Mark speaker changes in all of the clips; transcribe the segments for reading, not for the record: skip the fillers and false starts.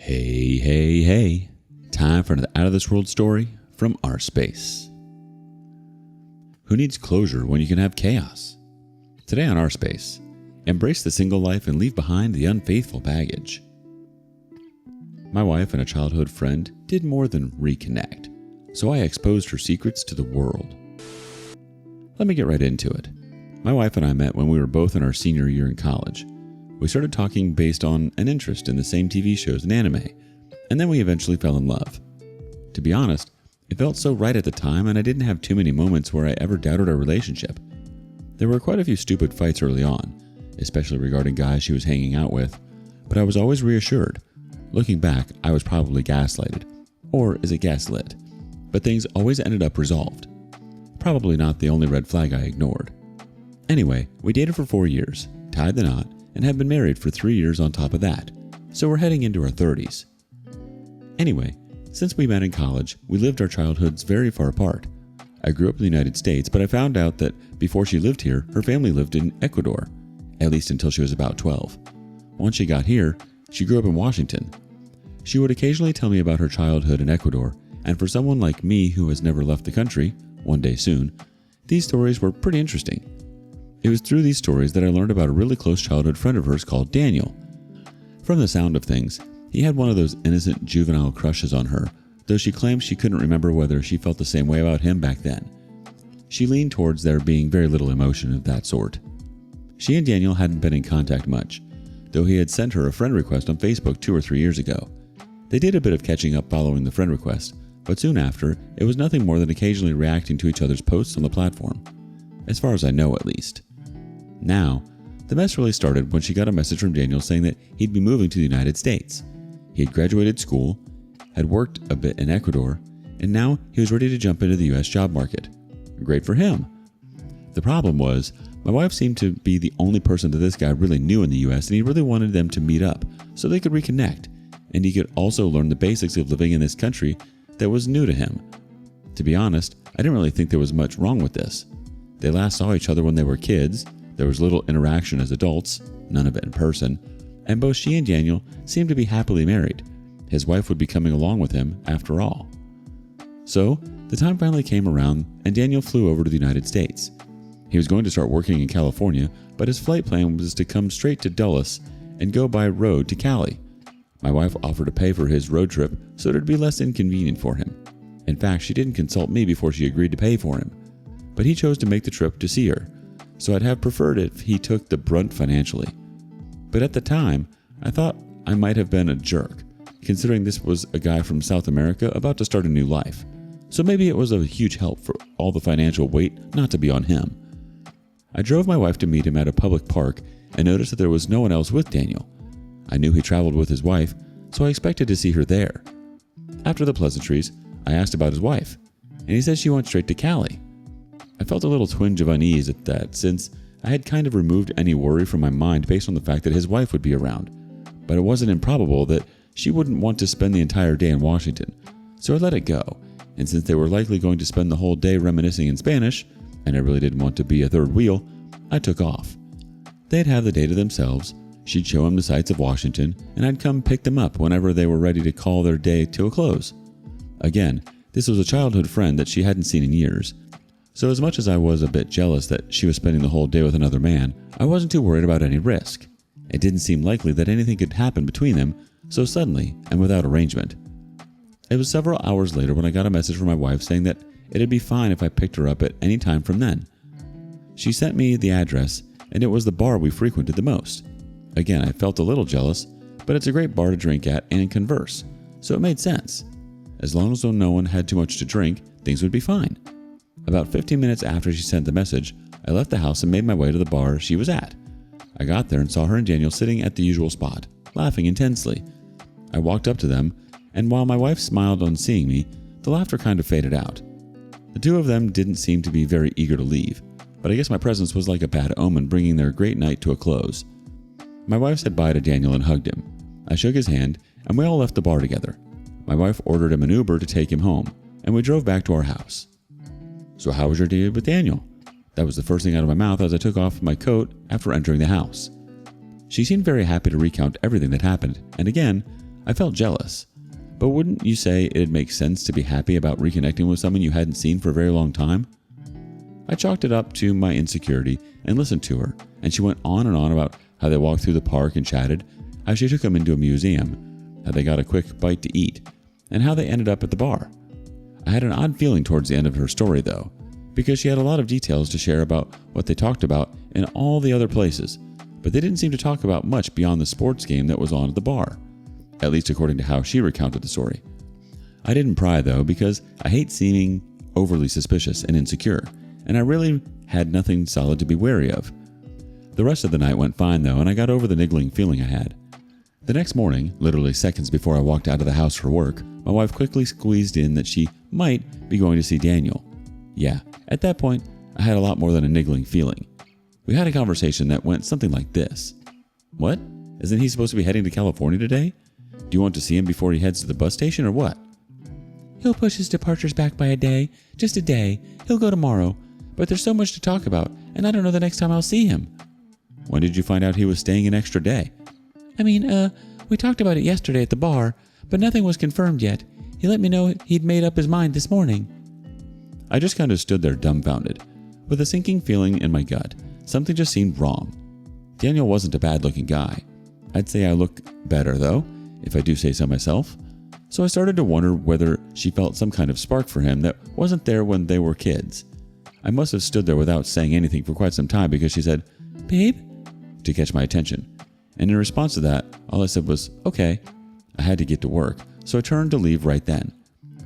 Speaker 1: Hey, hey, hey. Time for another Out of This World story from rSpace. Who needs closure when you can have chaos? Today on rSpace, embrace the single life and leave behind the unfaithful baggage. My wife and a childhood friend did more than reconnect, so I exposed her secrets to the world. Let me get right into it. My wife and I met when we were both in our senior year in college. We started talking based on an interest in the same TV shows and anime, and then we eventually fell in love. To be honest, it felt so right at the time, and I didn't have too many moments where I ever doubted our relationship. There were quite a few stupid fights early on, especially regarding guys she was hanging out with, but I was always reassured. Looking back, I was probably gaslighted, or is it gaslit? But things always ended up resolved. Probably not the only red flag I ignored. Anyway, we dated for 4 years, tied the knot, and have been married for 3 years on top of that, so we're heading into our 30s. Anyway, since we met in college, we lived our childhoods very far apart. I grew up in the United States, but I found out that before she lived here, her family lived in Ecuador, at least until she was about 12. Once she got here, she grew up in Washington. She would occasionally tell me about her childhood in Ecuador, and for someone like me who has never left the country, one day soon, these stories were pretty interesting. It was through these stories that I learned about a really close childhood friend of hers called Daniel. From the sound of things, he had one of those innocent juvenile crushes on her, though she claims she couldn't remember whether she felt the same way about him back then. She leaned towards there being very little emotion of that sort. She and Daniel hadn't been in contact much, though he had sent her a friend request on Facebook 2 or 3 years ago. They did a bit of catching up following the friend request, but soon after, it was nothing more than occasionally reacting to each other's posts on the platform. As far as I know, at least. Now, the mess really started when she got a message from Daniel saying that he'd be moving to the United States. He had graduated school, had worked a bit in Ecuador, and now he was ready to jump into the US job market. Great for him. The problem was, my wife seemed to be the only person that this guy really knew in the US, and he really wanted them to meet up so they could reconnect, and he could also learn the basics of living in this country that was new to him. To be honest, I didn't really think there was much wrong with this. They last saw each other when they were kids. There was little interaction as adults, none of it in person, and both she and Daniel seemed to be happily married. His wife would be coming along with him after all. So, the time finally came around and Daniel flew over to the United States. He was going to start working in California, but his flight plan was to come straight to Dulles and go by road to Cali. My wife offered to pay for his road trip so it would be less inconvenient for him. In fact, she didn't consult me before she agreed to pay for him, but he chose to make the trip to see her. So I'd have preferred if he took the brunt financially. But at the time, I thought I might have been a jerk, considering this was a guy from South America about to start a new life. So maybe it was a huge help for all the financial weight not to be on him. I drove my wife to meet him at a public park and noticed that there was no one else with Daniel. I knew he traveled with his wife, so I expected to see her there. After the pleasantries, I asked about his wife, and he said she went straight to Cali. I felt a little twinge of unease at that, since I had kind of removed any worry from my mind based on the fact that his wife would be around. But it wasn't improbable that she wouldn't want to spend the entire day in Washington, so I let it go, and since they were likely going to spend the whole day reminiscing in Spanish, and I really didn't want to be a third wheel, I took off. They'd have the day to themselves, she'd show him the sights of Washington, and I'd come pick them up whenever they were ready to call their day to a close. Again, this was a childhood friend that she hadn't seen in years, so as much as I was a bit jealous that she was spending the whole day with another man, I wasn't too worried about any risk. It didn't seem likely that anything could happen between them so suddenly and without arrangement. It was several hours later when I got a message from my wife saying that it'd be fine if I picked her up at any time from then. She sent me the address, and it was the bar we frequented the most. Again, I felt a little jealous, but it's a great bar to drink at and converse, so it made sense. As long as no one had too much to drink, things would be fine. About 15 minutes after she sent the message, I left the house and made my way to the bar she was at. I got there and saw her and Daniel sitting at the usual spot, laughing intensely. I walked up to them, and while my wife smiled on seeing me, the laughter kind of faded out. The two of them didn't seem to be very eager to leave, but I guess my presence was like a bad omen bringing their great night to a close. My wife said bye to Daniel and hugged him. I shook his hand, and we all left the bar together. My wife ordered him an Uber to take him home, and we drove back to our house. So how was your day with Daniel? That was the first thing out of my mouth as I took off my coat after entering the house. She seemed very happy to recount everything that happened, and again, I felt jealous. But wouldn't you say it'd make sense to be happy about reconnecting with someone you hadn't seen for a very long time? I chalked it up to my insecurity and listened to her, and she went on and on about how they walked through the park and chatted, how she took him into a museum, how they got a quick bite to eat, and how they ended up at the bar. I had an odd feeling towards the end of her story, though, because she had a lot of details to share about what they talked about in all the other places, but they didn't seem to talk about much beyond the sports game that was on at the bar, at least according to how she recounted the story. I didn't pry, though, because I hate seeming overly suspicious and insecure, and I really had nothing solid to be wary of. The rest of the night went fine, though, and I got over the niggling feeling I had. The next morning, literally seconds before I walked out of the house for work, my wife quickly squeezed in that she might be going to see Daniel. Yeah, at that point, I had a lot more than a niggling feeling. We had a conversation that went something like this. What? Isn't he supposed to be heading to California today? Do you want to see him before he heads to the bus station or what? He'll push his departures back by a day. Just a day. He'll go tomorrow. But there's so much to talk about, and I don't know the next time I'll see him. When did you find out he was staying an extra day? We talked about it yesterday at the bar, but nothing was confirmed yet. He let me know he'd made up his mind this morning. I just kind of stood there dumbfounded, with a sinking feeling in my gut. Something just seemed wrong. Daniel wasn't a bad-looking guy. I'd say I look better, though, if I do say so myself. So I started to wonder whether she felt some kind of spark for him that wasn't there when they were kids. I must have stood there without saying anything for quite some time because she said, "Babe?" to catch my attention. And in response to that, all I said was, "Okay." I had to get to work, so I turned to leave right then.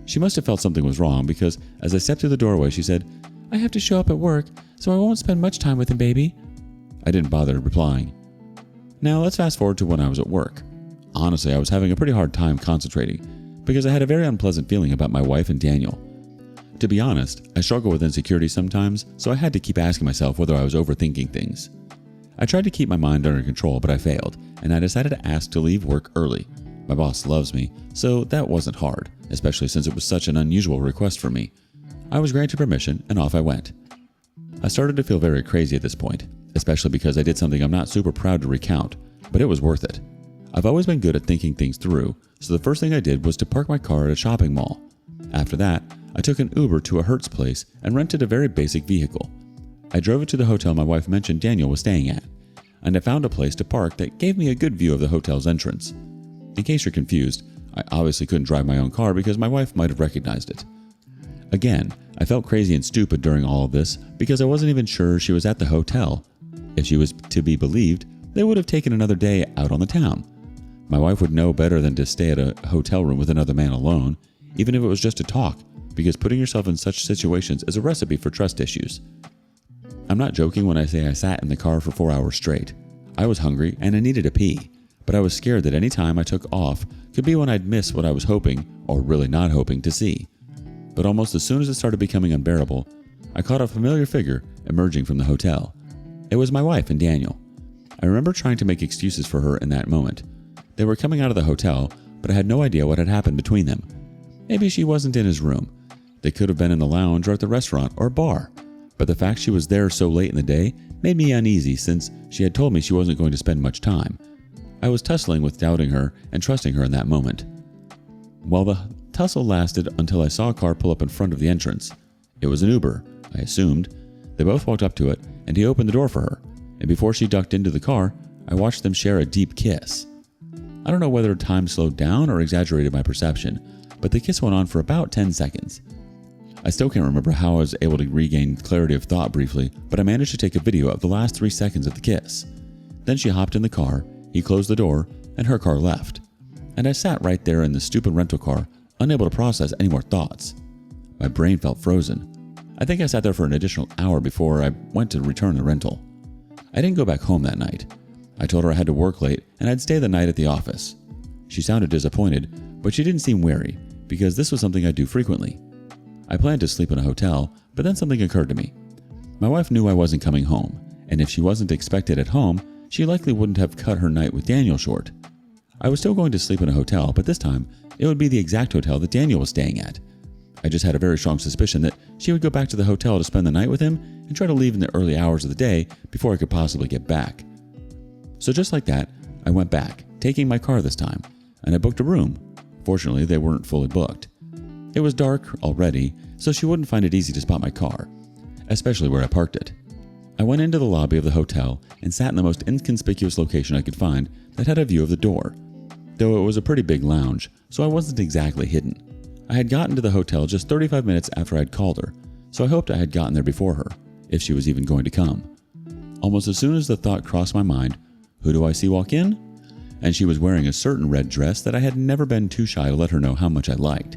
Speaker 1: She must have felt something was wrong because as I stepped through the doorway, she said, "I have to show up at work, so I won't spend much time with him, baby." I didn't bother replying. Now let's fast forward to when I was at work. Honestly, I was having a pretty hard time concentrating because I had a very unpleasant feeling about my wife and Daniel. To be honest, I struggle with insecurity sometimes, so I had to keep asking myself whether I was overthinking things. I tried to keep my mind under control, but I failed, and I decided to ask to leave work early. My boss loves me, so that wasn't hard, especially since it was such an unusual request for me. I was granted permission, and off I went. I started to feel very crazy at this point, especially because I did something I'm not super proud to recount, but it was worth it. I've always been good at thinking things through, so the first thing I did was to park my car at a shopping mall. After that, I took an Uber to a Hertz place and rented a very basic vehicle. I drove it to the hotel my wife mentioned Daniel was staying at, and I found a place to park that gave me a good view of the hotel's entrance. In case you're confused, I obviously couldn't drive my own car because my wife might have recognized it. Again, I felt crazy and stupid during all of this because I wasn't even sure she was at the hotel. If she was to be believed, they would have taken another day out on the town. My wife would know better than to stay at a hotel room with another man alone, even if it was just to talk, because putting yourself in such situations is a recipe for trust issues. I'm not joking when I say I sat in the car for 4 hours straight. I was hungry and I needed a pee, but I was scared that any time I took off could be when I'd miss what I was hoping, or really not hoping, to see. But almost as soon as it started becoming unbearable, I caught a familiar figure emerging from the hotel. It was my wife and Daniel. I remember trying to make excuses for her in that moment. They were coming out of the hotel, but I had no idea what had happened between them. Maybe she wasn't in his room. They could have been in the lounge or at the restaurant or bar. But the fact she was there so late in the day made me uneasy since she had told me she wasn't going to spend much time. I was tussling with doubting her and trusting her in that moment. Well, the tussle lasted until I saw a car pull up in front of the entrance. It was an Uber, I assumed. They both walked up to it, and he opened the door for her. And before she ducked into the car, I watched them share a deep kiss. I don't know whether time slowed down or exaggerated my perception, but the kiss went on for about 10 seconds. I still can't remember how I was able to regain clarity of thought briefly, but I managed to take a video of the last 3 seconds of the kiss. Then she hopped in the car, he closed the door, and her car left. And I sat right there in the stupid rental car, unable to process any more thoughts. My brain felt frozen. I think I sat there for an additional hour before I went to return the rental. I didn't go back home that night. I told her I had to work late and I'd stay the night at the office. She sounded disappointed, but she didn't seem wary, because this was something I do frequently. I planned to sleep in a hotel, but then something occurred to me. My wife knew I wasn't coming home, and if she wasn't expected at home, she likely wouldn't have cut her night with Daniel short. I was still going to sleep in a hotel, but this time, it would be the exact hotel that Daniel was staying at. I just had a very strong suspicion that she would go back to the hotel to spend the night with him and try to leave in the early hours of the day before I could possibly get back. So just like that, I went back, taking my car this time. and I booked a room. Fortunately, they weren't fully booked. It was dark already, so she wouldn't find it easy to spot my car, especially where I parked it. I went into the lobby of the hotel and sat in the most inconspicuous location I could find that had a view of the door, though it was a pretty big lounge, so I wasn't exactly hidden. I had gotten to the hotel just 35 minutes after I had called her, so I hoped I had gotten there before her, if she was even going to come. Almost as soon as the thought crossed my mind, who do I see walk in? And she was wearing a certain red dress that I had never been too shy to let her know how much I liked.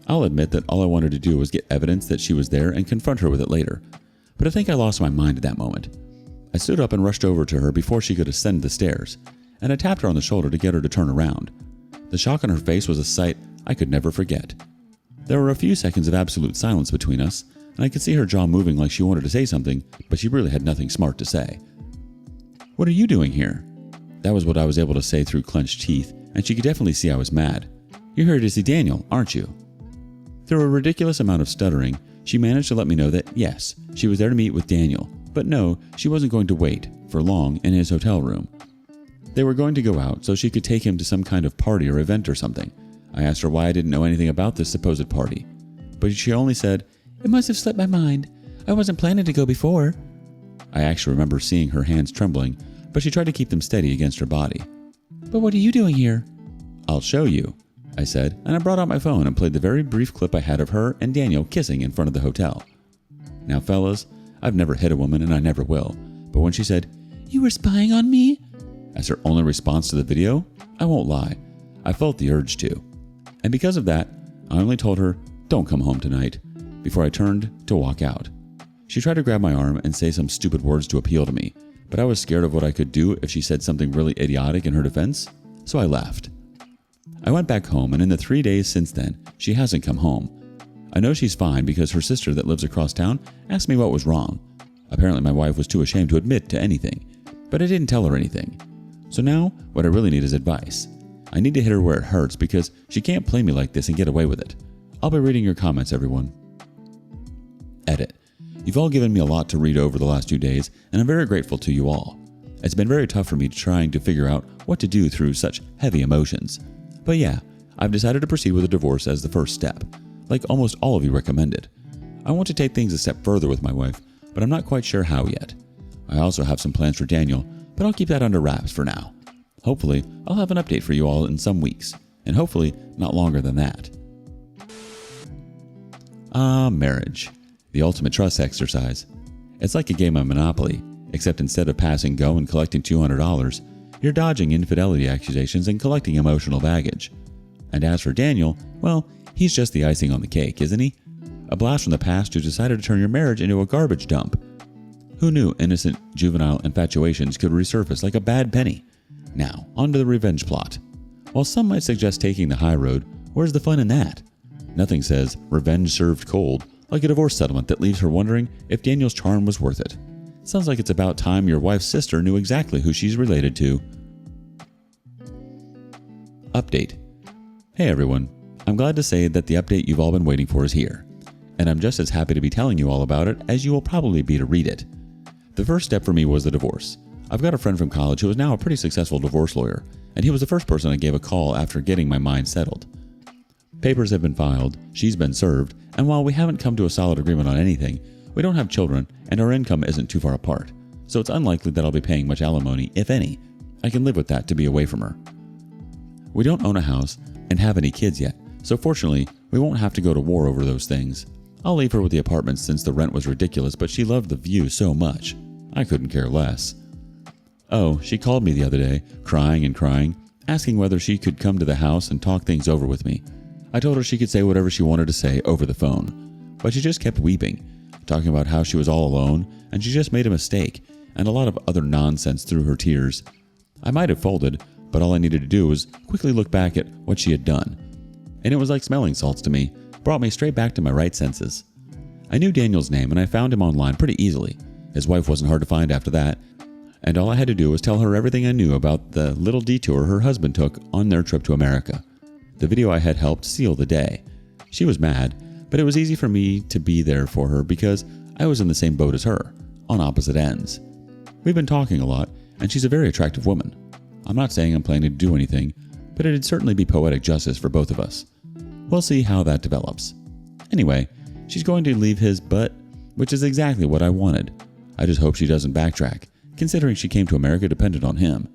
Speaker 1: I'll admit that all I wanted to do was get evidence that she was there and confront her with it later, but I think I lost my mind at that moment. I stood up and rushed over to her before she could ascend the stairs, and I tapped her on the shoulder to get her to turn around. The shock on her face was a sight I could never forget. There were a few seconds of absolute silence between us, and I could see her jaw moving like she wanted to say something, but she really had nothing smart to say. "What are you doing here?" That was what I was able to say through clenched teeth, and she could definitely see I was mad. "You're here to see Daniel, aren't you?" Through a ridiculous amount of stuttering, she managed to let me know that yes, she was there to meet with Daniel, but no, she wasn't going to wait for long in his hotel room. They were going to go out so she could take him to some kind of party or event or something. I asked her why I didn't know anything about this supposed party, but she only said, "It must have slipped my mind. I wasn't planning to go before." I actually remember seeing her hands trembling, but she tried to keep them steady against her body. "But what are you doing here?" "I'll show you," I said, and I brought out my phone and played the very brief clip I had of her and Daniel kissing in front of the hotel. Now, fellas, I've never hit a woman and I never will, but when she said, "You were spying on me?" as her only response to the video, I won't lie, I felt the urge to. And because of that, I only told her, "Don't come home tonight," before I turned to walk out. She tried to grab my arm and say some stupid words to appeal to me, but I was scared of what I could do if she said something really idiotic in her defense, so I left. I went back home, and in the 3 days since then, she hasn't come home. I know she's fine because her sister that lives across town asked me what was wrong. Apparently my wife was too ashamed to admit to anything, but I didn't tell her anything. So now, what I really need is advice. I need to hit her where it hurts because she can't play me like this and get away with it. I'll be reading your comments, everyone. Edit. You've all given me a lot to read over the last 2 days, and I'm very grateful to you all. It's been very tough for me trying to figure out what to do through such heavy emotions. But yeah, I've decided to proceed with a divorce as the first step, like almost all of you recommended. I want to take things a step further with my wife, but I'm not quite sure how yet. I also have some plans for Daniel, but I'll keep that under wraps for now. Hopefully, I'll have an update for you all in some weeks, and hopefully not longer than that. Marriage. The ultimate trust exercise. It's like a game of Monopoly, except instead of passing go and collecting $200, you're dodging infidelity accusations and collecting emotional baggage. And as for Daniel, well, he's just the icing on the cake, isn't he? A blast from the past who decided to turn your marriage into a garbage dump. Who knew innocent juvenile infatuations could resurface like a bad penny? Now, on to the revenge plot. While some might suggest taking the high road, where's the fun in that? Nothing says revenge served cold like a divorce settlement that leaves her wondering if Daniel's charm was worth it. Sounds like it's about time your wife's sister knew exactly who she's related to. Update. Hey everyone, I'm glad to say that the update you've all been waiting for is here. And I'm just as happy to be telling you all about it as you will probably be to read it. The first step for me was the divorce. I've got a friend from college who is now a pretty successful divorce lawyer, and he was the first person I gave a call after getting my mind settled. Papers have been filed, she's been served, and while we haven't come to a solid agreement on anything, we don't have children and our income isn't too far apart, so it's unlikely that I'll be paying much alimony, if any. I can live with that to be away from her. We don't own a house and have any kids yet, so fortunately, we won't have to go to war over those things. I'll leave her with the apartment since the rent was ridiculous, but she loved the view so much. I couldn't care less. Oh, she called me the other day, crying, asking whether she could come to the house and talk things over with me. I told her she could say whatever she wanted to say over the phone, but she just kept weeping, talking about how she was all alone and she just made a mistake, and a lot of other nonsense through her tears. I might have folded, but all I needed to do was quickly look back at what she had done. And it was like smelling salts to me, brought me straight back to my right senses. I knew Daniel's name and I found him online pretty easily. His wife wasn't hard to find after that, and all I had to do was tell her everything I knew about the little detour her husband took on their trip to America. The video I had helped seal the day. She was mad, but it was easy for me to be there for her because I was in the same boat as her, on opposite ends. We've been talking a lot, and she's a very attractive woman. I'm not saying I'm planning to do anything, but it'd certainly be poetic justice for both of us. We'll see how that develops. Anyway, she's going to leave his butt, which is exactly what I wanted. I just hope she doesn't backtrack, considering she came to America dependent on him.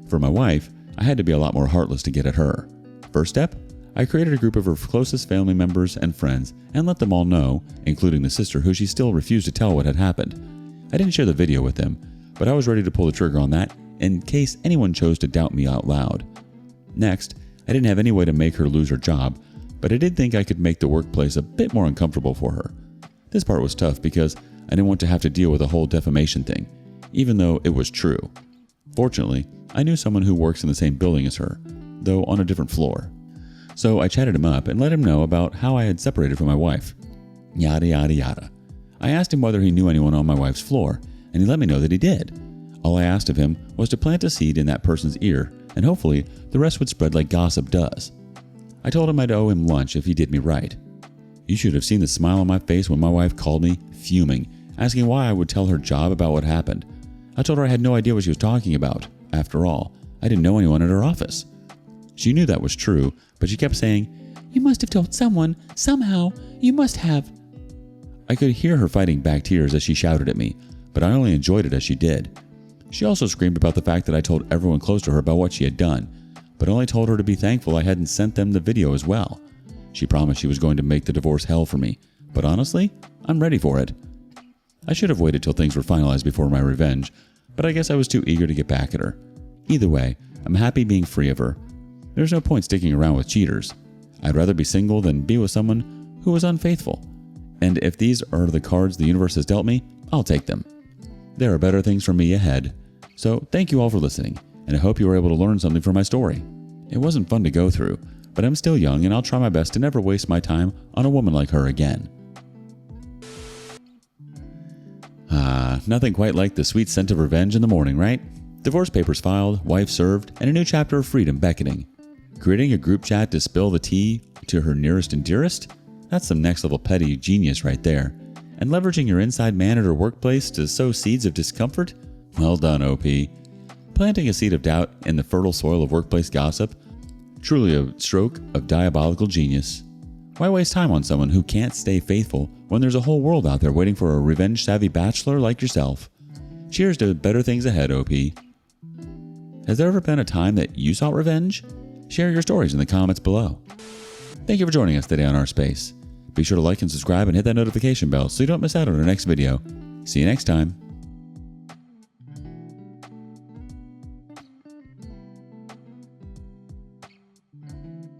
Speaker 1: For my wife, I had to be a lot more heartless to get at her. First step, I created a group of her closest family members and friends and let them all know, including the sister who she still refused to tell what had happened. I didn't share the video with them, but I was ready to pull the trigger on that in case anyone chose to doubt me out loud. Next, I didn't have any way to make her lose her job, but I did think I could make the workplace a bit more uncomfortable for her. This part was tough because I didn't want to have to deal with the whole defamation thing, even though it was true. Fortunately, I knew someone who works in the same building as her, though on a different floor. So I chatted him up and let him know about how I had separated from my wife. Yada yada yada. I asked him whether he knew anyone on my wife's floor, and he let me know that he did. All I asked of him was to plant a seed in that person's ear, and hopefully the rest would spread like gossip does. I told him I'd owe him lunch if he did me right. You should have seen the smile on my face when my wife called me, fuming, asking why I would tell her job about what happened. I told her I had no idea what she was talking about. After all, I didn't know anyone at her office. She knew that was true, but she kept saying, "You must have told someone, somehow, you must have." I could hear her fighting back tears as she shouted at me, but I only enjoyed it as she did. She also screamed about the fact that I told everyone close to her about what she had done, but only told her to be thankful I hadn't sent them the video as well. She promised she was going to make the divorce hell for me, but honestly, I'm ready for it. I should have waited till things were finalized before my revenge, but I guess I was too eager to get back at her. Either way, I'm happy being free of her. There's no point sticking around with cheaters. I'd rather be single than be with someone who was unfaithful. And if these are the cards the universe has dealt me, I'll take them. There are better things for me ahead. So thank you all for listening, and I hope you were able to learn something from my story. It wasn't fun to go through, but I'm still young and I'll try my best to never waste my time on a woman like her again. Nothing quite like the sweet scent of revenge in the morning, right? Divorce papers filed, wife served, and a new chapter of freedom beckoning. Creating a group chat to spill the tea to her nearest and dearest? That's some next level petty genius right there. And leveraging your inside man at her workplace to sow seeds of discomfort? Well done, OP. Planting a seed of doubt in the fertile soil of workplace gossip? Truly a stroke of diabolical genius. Why waste time on someone who can't stay faithful when there's a whole world out there waiting for a revenge-savvy bachelor like yourself? Cheers to better things ahead, OP. Has there ever been a time that you sought revenge? Share your stories in the comments below. Thank you for joining us today on rSpace. Be sure to like and subscribe and hit that notification bell so you don't miss out on our next video. See you next time.